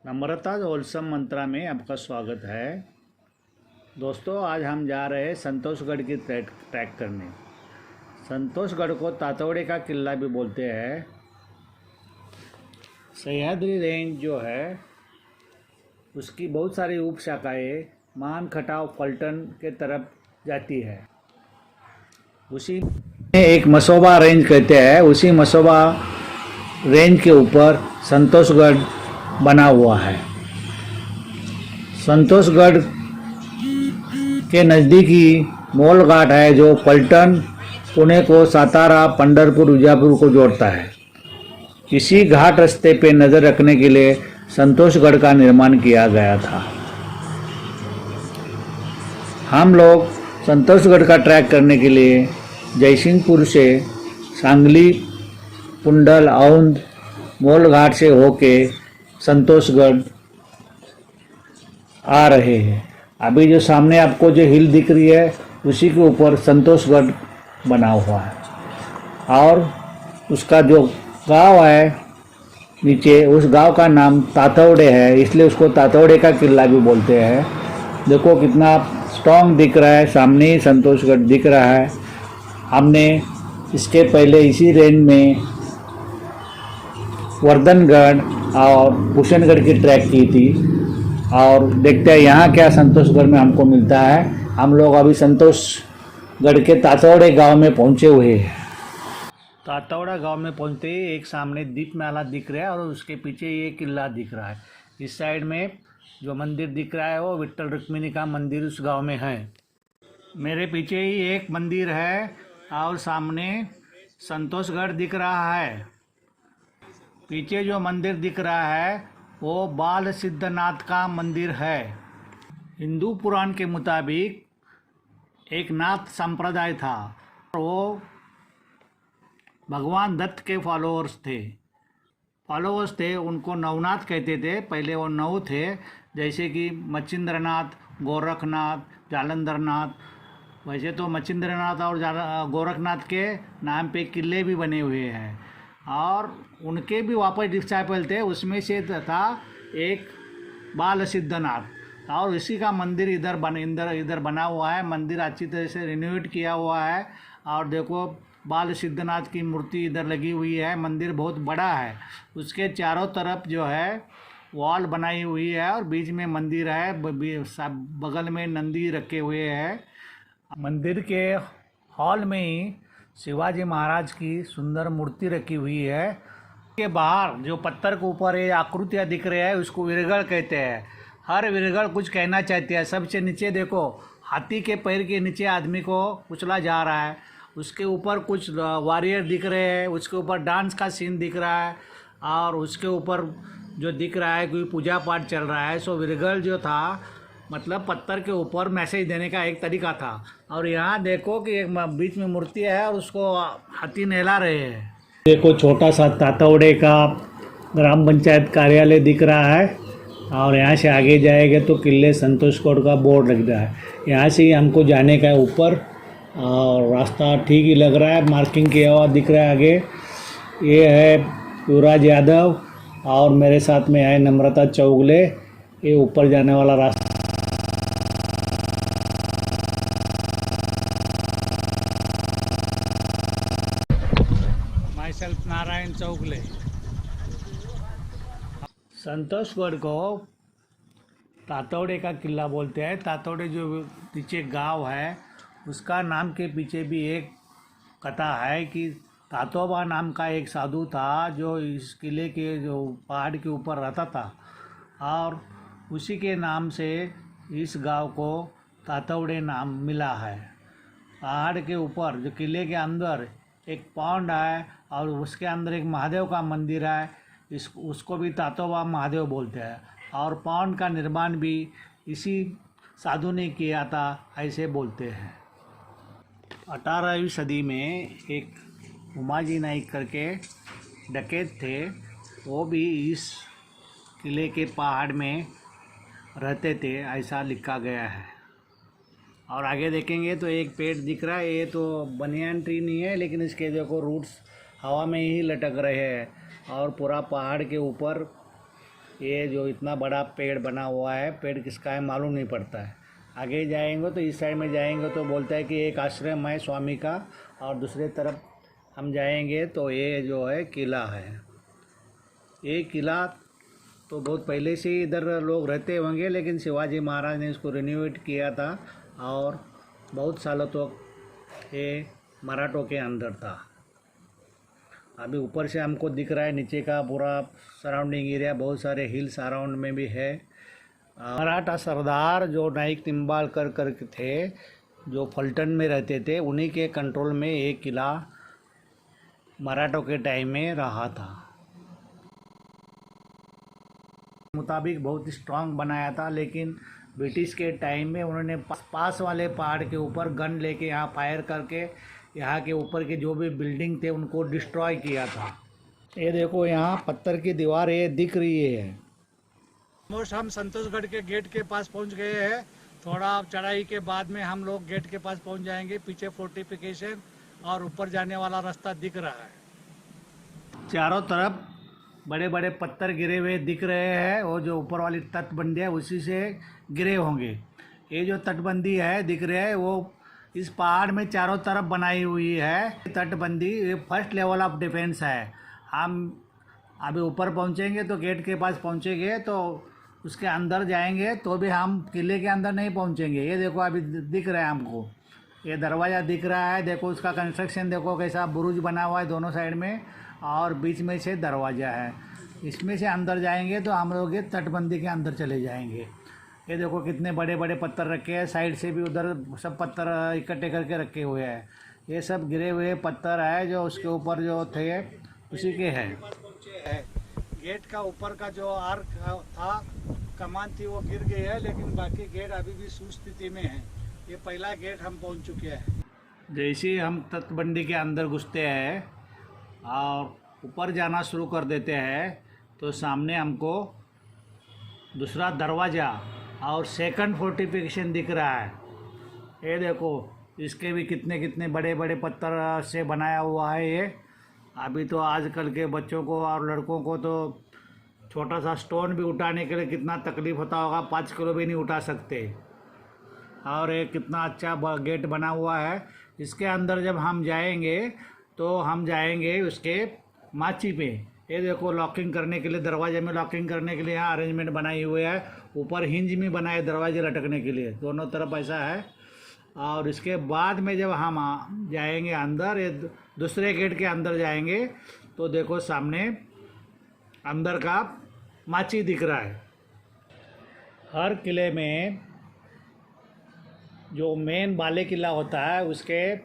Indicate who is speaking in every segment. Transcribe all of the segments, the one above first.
Speaker 1: नम्रता wholesome मंत्रा में आपका स्वागत है। दोस्तों, आज हम जा रहे हैं संतोषगढ़ की ट्रैक करने। संतोषगढ़ को तातौड़े का किला भी बोलते हैं। सह्याद्री रेंज जो है उसकी बहुत सारी उप शाखाएँ मान खटाव पलटन के तरफ जाती है। उसी में एक मसोबा रेंज कहते हैं। उसी मसोबा रेंज के ऊपर संतोषगढ़ बना हुआ है। संतोषगढ़ के नज़दीक ही मौल घाट है जो पलटन, पुणे को, सातारा, पंढरपुर, विजापुर को जोड़ता है। इसी घाट रास्ते पे नज़र रखने के लिए संतोषगढ़ का निर्माण किया गया था। हम लोग संतोषगढ़ का ट्रैक करने के लिए जयसिंहपुर से सांगली, कुंडल, औंध, मौल घाट से होके संतोषगढ़ आ रहे हैं। अभी जो सामने आपको जो हिल दिख रही है उसी के ऊपर संतोषगढ़ बना हुआ है और उसका जो गांव है नीचे, उस गांव का नाम तातौड़े है, इसलिए उसको तातौड़े का किला भी बोलते हैं। देखो कितना स्ट्रॉन्ग दिख रहा है, सामने ही संतोषगढ़ दिख रहा है। हमने इसके पहले इसी रेंज में वर्धनगढ़ और भूषणगढ़ की ट्रैक की थी और देखते हैं यहाँ क्या संतोषगढ़ में हमको मिलता है। हम लोग अभी संतोषगढ़ के तातौड़े गांव में पहुँचे हुए हैं। तातौड़ा गांव में पहुँचते ही एक सामने दीपमाला दिख रहा है और उसके पीछे ये किला दिख रहा है। इस साइड में जो मंदिर दिख रहा है वो विट्ठल रुक्मिणी का मंदिर उस गांव में है। मेरे पीछे ही एक मंदिर है और सामने संतोषगढ़ दिख रहा है। पीछे जो मंदिर दिख रहा है वो बाल सिद्धनाथ का मंदिर है। हिंदू पुराण के मुताबिक एक नाथ संप्रदाय था। वो भगवान दत्त के फॉलोअर्स थे। उनको नवनाथ कहते थे। पहले वो नौ थे, जैसे कि मच्छिंद्रनाथ, गोरखनाथ, जालंधरनाथ। वैसे तो मच्छिंद्रनाथ और गोरखनाथ के नाम पे किले भी बने हुए हैं और उनके भी वापस डिसाइपल थे। उसमें से था एक बाल सिद्धनाथ और इसी का मंदिर इधर बना हुआ है। मंदिर अच्छी तरह से रिनोवेट किया हुआ है और देखो बाल सिद्धनाथ की मूर्ति इधर लगी हुई है। मंदिर बहुत बड़ा है। उसके चारों तरफ जो है वॉल बनाई हुई है और बीच में मंदिर है। बगल में नंदी रखे हुए हैं। मंदिर के हॉल में ही शिवाजी महाराज की सुंदर मूर्ति रखी हुई है। के बाहर जो पत्थर के ऊपर ये आकृतियाँ दिख रहे हैं उसको विरगड़ कहते हैं। हर विरगड़ कुछ कहना चाहती है। सबसे नीचे देखो, हाथी के पैर के नीचे आदमी को कुचला जा रहा है। उसके ऊपर कुछ वॉरियर दिख रहे हैं। उसके ऊपर डांस का सीन दिख रहा है और उसके ऊपर जो दिख रहा है कोई पूजा पाठ चल रहा है। सो विरगड़ जो था मतलब पत्थर के ऊपर मैसेज देने का एक तरीका था। और यहाँ देखो कि एक बीच में मूर्ति है और उसको हाथी नहला रहे हैं। देखो छोटा सा तातौड़े का ग्राम पंचायत कार्यालय दिख रहा है और यहाँ से आगे जाएंगे तो किले संतोषगढ़ का बोर्ड लग रहा है। यहाँ से ही हमको जाने का है ऊपर और रास्ता ठीक ही लग रहा है। मार्किंग किया हुआ दिख रहा है आगे। ये है युवराज यादव और मेरे साथ में है नम्रता चौगले। ये ऊपर जाने वाला रास्ता। My self Narayan Chougale. संतोषगढ़ को तातौड़े का किला बोलते हैं। तातौड़े जो पीछे गांव है उसका नाम के पीछे भी एक कथा है कि तातोबा नाम का एक साधु था जो इस किले के जो पहाड़ के ऊपर रहता था और उसी के नाम से इस गांव को तातौड़े नाम मिला है। पहाड़ के ऊपर जो किले के अंदर एक पौंड है और उसके अंदर एक महादेव का मंदिर है। उसको भी तातोबा महादेव बोलते हैं और पौंड का निर्माण भी इसी साधु ने किया था, ऐसे बोलते हैं। 18वीं सदी में एक उमाजी नाइक करके डकैत थे। वो भी इस किले के पहाड़ में रहते थे, ऐसा लिखा गया है। और आगे देखेंगे तो एक पेड़ दिख रहा है। ये तो बनियान ट्री नहीं है लेकिन इसके देखो रूट्स हवा में ही लटक रहे हैं और पूरा पहाड़ के ऊपर ये जो इतना बड़ा पेड़ बना हुआ है, पेड़ किसका है मालूम नहीं पड़ता है। आगे जाएंगे तो इस साइड में जाएंगे तो बोलता है कि एक आश्रम है स्वामी का, और दूसरे तरफ हम जाएंगे तो ये जो है किला है। ये किला तो बहुत पहले से ही इधर लोग रहते होंगे, लेकिन शिवाजी महाराज ने इसको रिनोवेट किया था और बहुत सालों तक ये मराठों के अंदर था। अभी ऊपर से हमको दिख रहा है नीचे का पूरा सराउंडिंग एरिया, बहुत सारे हिल्स अराउंड में भी है। मराठा सरदार जो नाइक निंबाळकर करके थे, जो फलटन में रहते थे, उन्हीं के कंट्रोल में एक किला मराठों के टाइम में रहा था। मुताबिक बहुत स्ट्रांग बनाया था, लेकिन ब्रिटिश के टाइम में उन्होंने पास वाले पहाड़ के ऊपर गन लेके यहाँ फायर करके यहाँ के ऊपर के जो भी बिल्डिंग थे उनको डिस्ट्रॉय किया था। ये देखो यहाँ पत्थर की दीवार ये दिख रही है। ऑलमोस्ट हम संतोषगढ़ के गेट के पास पहुँच गए हैं। थोड़ा चढ़ाई के बाद में हम लोग गेट के पास पहुँच जाएंगे। पीछे फोर्टिफिकेशन और ऊपर जाने वाला रास्ता दिख रहा है। चारों तरफ बड़े बड़े पत्थर गिरे हुए दिख रहे हैं, और जो ऊपर वाली तटबंदी है उसी से गिरे होंगे। ये जो तटबंदी है दिख रहे है वो इस पहाड़ में चारों तरफ बनाई हुई है तटबंदी। ये फर्स्ट लेवल ऑफ डिफेंस है। हम अभी ऊपर पहुंचेंगे तो गेट के पास पहुंचेंगे तो उसके अंदर जाएंगे तो भी हम किले के अंदर नहीं पहुंचेंगे। ये देखो अभी दिख रहा है हमको, ये दरवाज़ा दिख रहा है। देखो उसका कंस्ट्रक्शन देखो कैसा बुरुज बना हुआ है दोनों साइड में, और बीच में से दरवाज़ा है। इसमें से अंदर जाएंगे तो हम लोग ये तटबंदी के अंदर चले जाएंगे। ये देखो कितने बड़े बड़े पत्थर रखे हैं, साइड से भी उधर सब पत्थर इकट्ठे करके रखे हुए हैं। ये सब गिरे हुए पत्थर है जो उसके ऊपर जो थे उसी के हैं। गेट का ऊपर का जो आर्क था, कमान थी, वो गिर गई है, लेकिन बाकी गेट अभी भी सुस्थिति में है। ये पहला गेट हम पहुंच चुके हैं। जैसे ही हम तटबंदी के अंदर घुसते हैं और ऊपर जाना शुरू कर देते हैं तो सामने हमको दूसरा दरवाज़ा और सेकंड फोर्टिफिकेशन दिख रहा है। ये देखो इसके भी कितने कितने बड़े बड़े पत्थर से बनाया हुआ है ये। अभी तो आजकल के बच्चों को और लड़कों को तो छोटा सा स्टोन भी उठाने के लिए कितना तकलीफ़ होता होगा, 5 किलो भी नहीं उठा सकते। और ये कितना अच्छा गेट बना हुआ है। इसके अंदर जब हम जाएंगे तो हम जाएंगे उसके माची पे। ये देखो लॉकिंग करने के लिए, दरवाजे में लॉकिंग करने के लिए यहाँ अरेंजमेंट बनाई हुई है। ऊपर हिंज में बनाए दरवाजे लटकने के लिए, दोनों तरफ ऐसा है। और इसके बाद में जब हम जाएंगे अंदर, ये दूसरे गेट के अंदर जाएंगे तो देखो सामने अंदर का माची दिख रहा है। हर किले में जो मेन बाले किला होता है उसके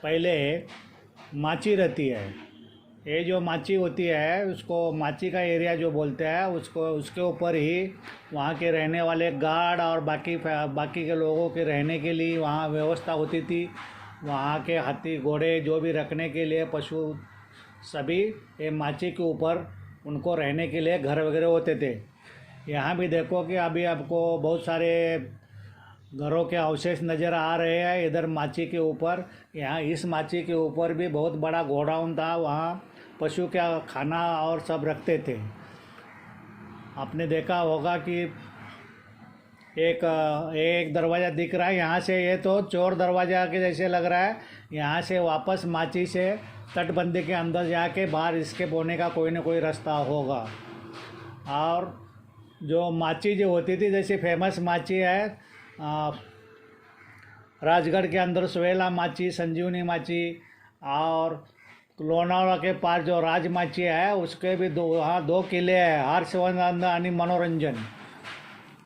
Speaker 1: पहले माची रहती है। ये जो माची होती है उसको माची का एरिया जो बोलते हैं उसको, उसके ऊपर ही वहाँ के रहने वाले गार्ड और बाकी के लोगों के रहने के लिए वहाँ व्यवस्था होती थी। वहाँ के हाथी घोड़े जो भी रखने के लिए पशु सभी ये माची के ऊपर उनको रहने के लिए घर वगैरह होते थे। यहाँ भी देखो कि अभी आपको बहुत सारे घरों के अवशेष नज़र आ रहे हैं इधर माची के ऊपर। यहाँ इस माची के ऊपर भी बहुत बड़ा गोडाउन था, वहाँ पशु का खाना और सब रखते थे। आपने देखा होगा कि एक दरवाज़ा दिख रहा है यहाँ से, ये तो चोर दरवाज़ा के जैसे लग रहा है। यहाँ से वापस माची से तटबंदी के अंदर जाके बाहर इसके बोने का कोई ना कोई रास्ता होगा। और जो माची जो होती थी, जैसे फेमस माची है राजगढ़ के अंदर सुवेला माची, संजीवनी माची, और लोनावला के पास जो राज माची है उसके भी वहाँ 2 किले हैं, हर्षवर्धन और मनोरंजन।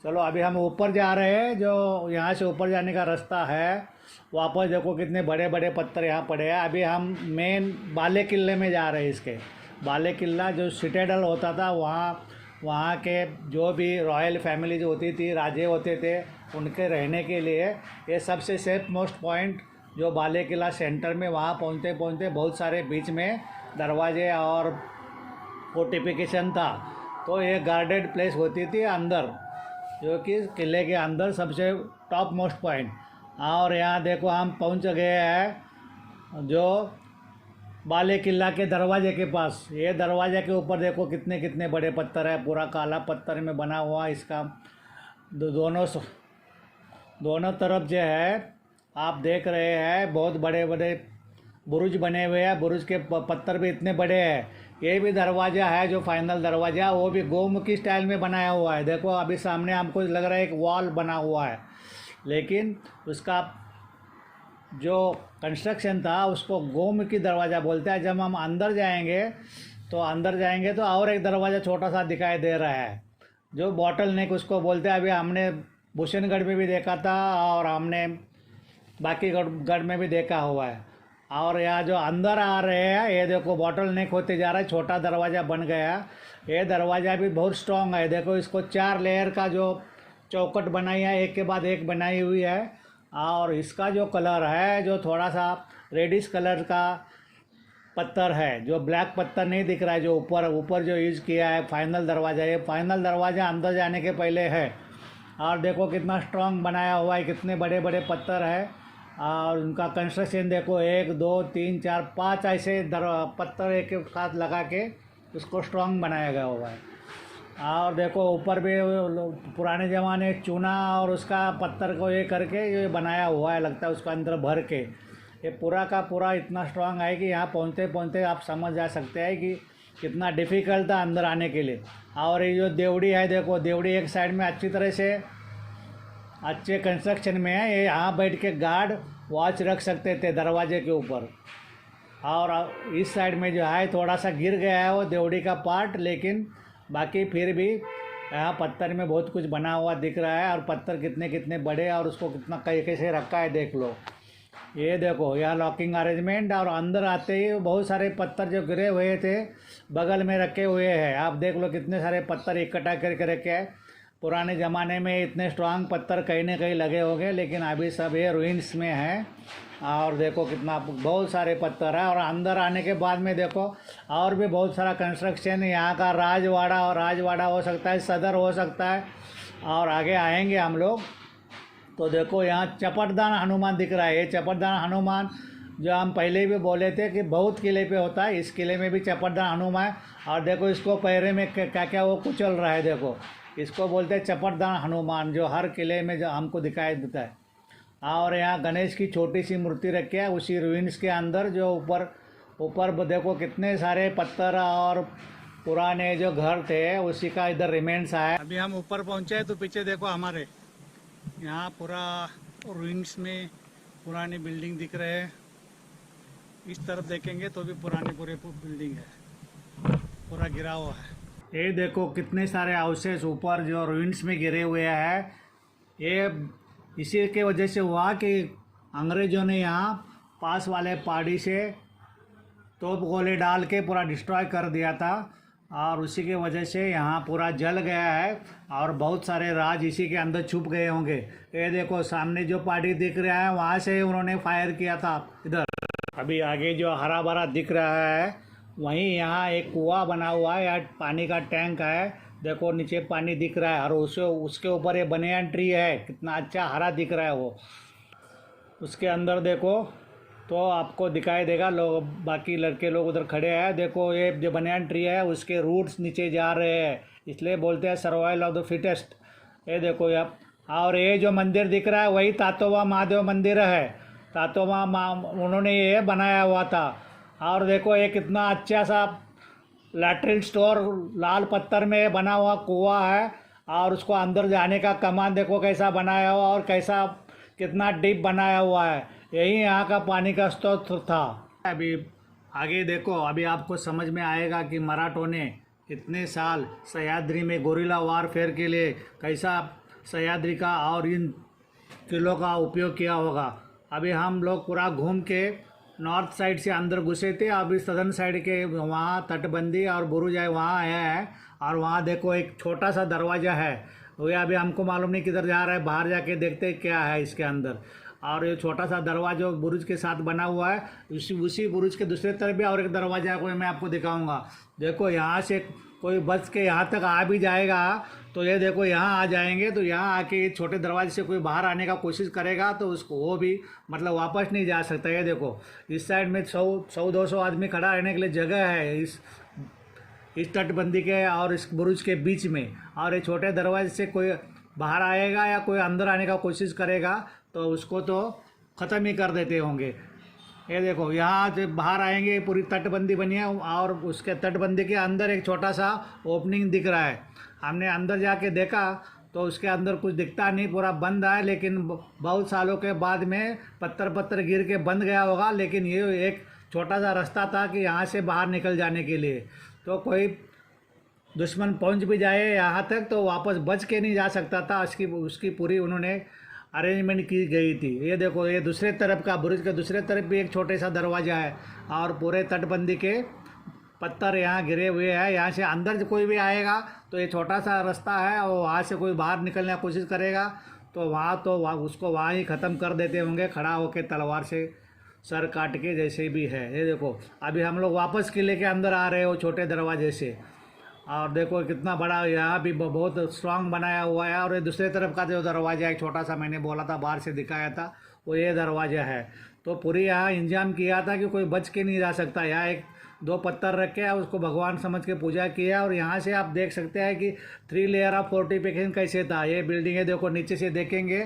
Speaker 1: चलो अभी हम ऊपर जा रहे हैं, जो यहाँ से ऊपर जाने का रास्ता है। वापस देखो कितने बड़े बड़े पत्थर यहाँ पड़े हैं। अभी हम मेन बाले किले में जा रहे हैं। इसके बाले किला जो सिटाडेल होता था, वहाँ के जो भी रॉयल फैमिली जो होती थी, राजे होते थे, उनके रहने के लिए ये सबसे सेफ मोस्ट पॉइंट जो बाले किला सेंटर में, वहाँ पहुँचते पहुँचते बहुत सारे बीच में दरवाजे और फोर्टिफिकेशन था। तो ये गार्डेड प्लेस होती थी अंदर, जो कि किले के अंदर सबसे टॉप मोस्ट पॉइंट। और यहाँ देखो हम पहुँच गए हैं जो बाले किला के दरवाजे के पास। ये दरवाजे के ऊपर देखो कितने कितने बड़े पत्थर है, पूरा काला पत्थर में बना हुआ इसका दोनों तरफ जो है आप देख रहे हैं बहुत बड़े बड़े बुरुज बने हुए हैं। बुरुज के पत्थर भी इतने बड़े हैं। ये भी दरवाज़ा है जो फाइनल दरवाज़ा, वो भी गोमुखी स्टाइल में बनाया हुआ है। देखो अभी सामने हमको लग रहा है एक वॉल बना हुआ है, लेकिन उसका जो कंस्ट्रक्शन था उसको गोमुखी दरवाज़ा बोलते हैं। जब हम अंदर जाएंगे तो और एक दरवाज़ा छोटा सा दिखाई दे रहा है जो बॉटल नेक उसको बोलते हैं। अभी हमने भूषणगढ़ में भी देखा था और हमने बाकी गढ़ में भी देखा हुआ है। और यहाँ जो अंदर आ रहे हैं ये देखो बॉटल नेक होते जा रहा है, छोटा दरवाज़ा बन गया। ये दरवाज़ा भी बहुत स्ट्रॉन्ग है। देखो इसको 4 लेयर का जो चौकट बनाई है, एक के बाद एक बनाई हुई है। और इसका जो कलर है जो थोड़ा सा रेडिश कलर का पत्थर है, जो ब्लैक पत्थर नहीं दिख रहा है, जो ऊपर जो यूज़ किया है फाइनल दरवाज़ा। ये फाइनल दरवाज़ा अंदर जाने के पहले है। और देखो कितना स्ट्रॉन्ग बनाया हुआ है, कितने बड़े बड़े पत्थर है। और उनका कंस्ट्रक्शन देखो 1 2 3 4 5 ऐसे पत्थर एक साथ लगा के उसको स्ट्रॉन्ग बनाया गया हुआ है। और देखो ऊपर भी पुराने ज़माने चूना और उसका पत्थर को ये करके ये बनाया हुआ है, लगता है उसको अंदर भर के। ये पूरा का पूरा इतना स्ट्रॉन्ग है कि यहाँ पहुँचते पहुँचते आप समझ जा सकते हैं कि कितना डिफ़िकल्ट था अंदर आने के लिए। और ये जो देवड़ी है देखो, देवड़ी एक साइड में अच्छी तरह से अच्छे कंस्ट्रक्शन में है। ये यहाँ बैठ के गार्ड वॉच रख सकते थे दरवाजे के ऊपर। और इस साइड में जो है थोड़ा सा गिर गया है वो देवड़ी का पार्ट, लेकिन बाकी फिर भी यहाँ पत्थर में बहुत कुछ बना हुआ दिख रहा है। और पत्थर कितने कितने बड़े और उसको कितना कैसे रखा है देख लो। ये देखो यहाँ लॉकिंग अरेंजमेंट। और अंदर आते ही बहुत सारे पत्थर जो गिरे हुए थे बगल में रखे हुए हैं। आप देख लो कितने सारे पत्थर इकट्ठा करके रखे हैं। पुराने ज़माने में इतने स्ट्रांग पत्थर कहीं ना कहीं लगे होंगे, लेकिन अभी सब ये रुइंस में हैं। और देखो कितना बहुत सारे पत्थर है। और अंदर आने के बाद में देखो और भी बहुत सारा कंस्ट्रक्शन। यहाँ का राजवाड़ा हो सकता है, सदर हो सकता है। और आगे आएंगे हम लोग तो देखो यहाँ चपटदान हनुमान दिख रहा है। ये चपटदान हनुमान जो हम पहले भी बोले थे कि बहुत किले पे होता है, इस किले में भी चपटदान हनुमान। और देखो इसको पैरे में क्या क्या वो कुचल रहा है, देखो इसको बोलते हैं चपटदान हनुमान, जो हर किले में जो हमको दिखाई देता है। और यहाँ गणेश की छोटी सी मूर्ति रखी है उसी रुइंस के अंदर, जो ऊपर देखो कितने सारे पत्थर और पुराने जो घर थे उसी का इधर रिमेन्स है। अभी हम ऊपर पहुँचे हैं तो पीछे देखो हमारे यहाँ पूरा रुइंस में पुरानी बिल्डिंग दिख रहे हैं। इस तरफ देखेंगे तो भी पुरानी पूरी बिल्डिंग है, पूरा गिरा हुआ है। ये देखो कितने सारे अवशेष ऊपर जो रुइंस में गिरे हुए हैं। ये इसी के वजह से हुआ कि अंग्रेज़ों ने यहाँ पास वाले पहाड़ी से तोप गोले डाल के पूरा डिस्ट्रॉय कर दिया था। और उसी के वजह से यहाँ पूरा जल गया है और बहुत सारे राज इसी के अंदर छुप गए होंगे। ये देखो सामने जो पहाड़ी दिख रहा है वहाँ से उन्होंने फायर किया था इधर। अभी आगे जो हरा भरा दिख रहा है वहीं यहाँ एक कुआं बना हुआ है, यहाँ पानी का टैंक है। देखो नीचे पानी दिख रहा है और उसके ऊपर ये बनियान ट्री है, कितना अच्छा हरा दिख रहा है वो। उसके अंदर देखो तो आपको दिखाई देगा, लोग बाकी लड़के लोग उधर खड़े हैं। देखो ये जो बनियान ट्री है उसके रूट्स नीचे जा रहे हैं, इसलिए बोलते हैं सर्वाइवल ऑफ द फिटेस्ट। ये देखो आप। और ये जो मंदिर दिख रहा है वही तातोबा महादेव मंदिर है। तातोबा उन्होंने ये बनाया हुआ था। और देखो ये कितना अच्छा सा लैट्रिन स्टोर लाल पत्थर में बना हुआ कुआं है। और उसको अंदर जाने का कमान देखो कैसा बनाया हुआ और कैसा कितना डीप बनाया हुआ है। यही यहाँ का पानी का स्रोत था। अभी आगे देखो, अभी आपको समझ में आएगा कि मराठों ने इतने साल सह्याद्री में गोरिल्ला वारफेयर के लिए कैसा सह्याद्री का और इन किलों का उपयोग किया होगा। अभी हम लोग पूरा घूम के नॉर्थ साइड से अंदर घुसे थे। अभी सदर्न साइड के वहाँ तटबंदी और बुरुज है वहाँ है। और वहाँ देखो एक छोटा सा दरवाज़ा है, वो अभी हमको मालूम नहीं किधर जा रहा है, बाहर जाके देखते क्या है इसके अंदर। और ये छोटा सा दरवाजा बुरुज के साथ बना हुआ है। उसी बुरुज के दूसरे तरफ भी और एक दरवाजा है, कोई मैं आपको दिखाऊंगा। देखो यहाँ से कोई बच के यहाँ तक आ भी जाएगा तो ये देखो यहाँ आ जाएंगे, तो यहाँ आके छोटे दरवाजे से कोई बाहर आने का कोशिश करेगा तो उसको वो भी मतलब वापस नहीं जा सकता। ये देखो इस साइड में 100-200 आदमी खड़ा रहने के लिए जगह है इस तटबंदी के और इस बुरुज के बीच में, और ये छोटे दरवाजे से कोई बाहर आएगा या कोई अंदर आने का कोशिश करेगा तो उसको तो ख़त्म ही कर देते होंगे। ये देखो यहाँ से बाहर आएंगे, पूरी तटबंदी बनी है और उसके तटबंदी के अंदर एक छोटा सा ओपनिंग दिख रहा है। हमने अंदर जाके देखा तो उसके अंदर कुछ दिखता नहीं, पूरा बंद है, लेकिन बहुत सालों के बाद में पत्थर गिर के बंद गया होगा। लेकिन ये एक छोटा सा रास्ता था कि यहाँ से बाहर निकल जाने के लिए, तो कोई दुश्मन पहुँच भी जाए यहाँ तक तो वापस बच के नहीं जा सकता था। उसकी पूरी उन्होंने अरेंजमेंट की गई थी। ये देखो ये दूसरे तरफ का बुरुज के दूसरे तरफ भी एक छोटे सा दरवाज़ा है और पूरे तटबंदी के पत्थर यहाँ गिरे हुए हैं। यहाँ से अंदर कोई भी आएगा तो ये छोटा सा रास्ता है और वहाँ से कोई बाहर निकलने की कोशिश करेगा तो उसको वहाँ ही ख़त्म कर देते होंगे, खड़ा होकर तलवार से सर काट के जैसे भी है। ये देखो अभी हम लोग वापस किले के अंदर आ रहे हो छोटे दरवाजे से, और देखो कितना बड़ा यहाँ भी बहुत स्ट्रांग बनाया हुआ है। और ये दूसरे तरफ का जो दरवाज़ा है छोटा सा, मैंने बोला था बाहर से दिखाया था, वो ये दरवाज़ा है। तो पूरी यहाँ इंतजाम किया था कि कोई बच के नहीं जा सकता। यहाँ एक 2 पत्थर रखे हैं, उसको भगवान समझ के पूजा किया। और यहाँ से आप देख सकते हैं कि 3 लेयर ऑफ फोर्टिफिकेशन कैसे था। ये बिल्डिंग है, देखो नीचे से देखेंगे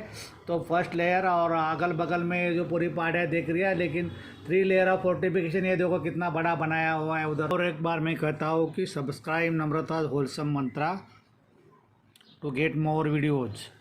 Speaker 1: तो फर्स्ट लेयर और अगल बगल में जो पूरी पहाड़ियाँ दिख रही है, लेकिन 3 लेयर ऑफ फोर्टिफिकेशन ये देखो कितना बड़ा बनाया हुआ है उधर। और एक बार मैं कहता हूँ कि subscribe Namrata wholesome mantra to get more videos.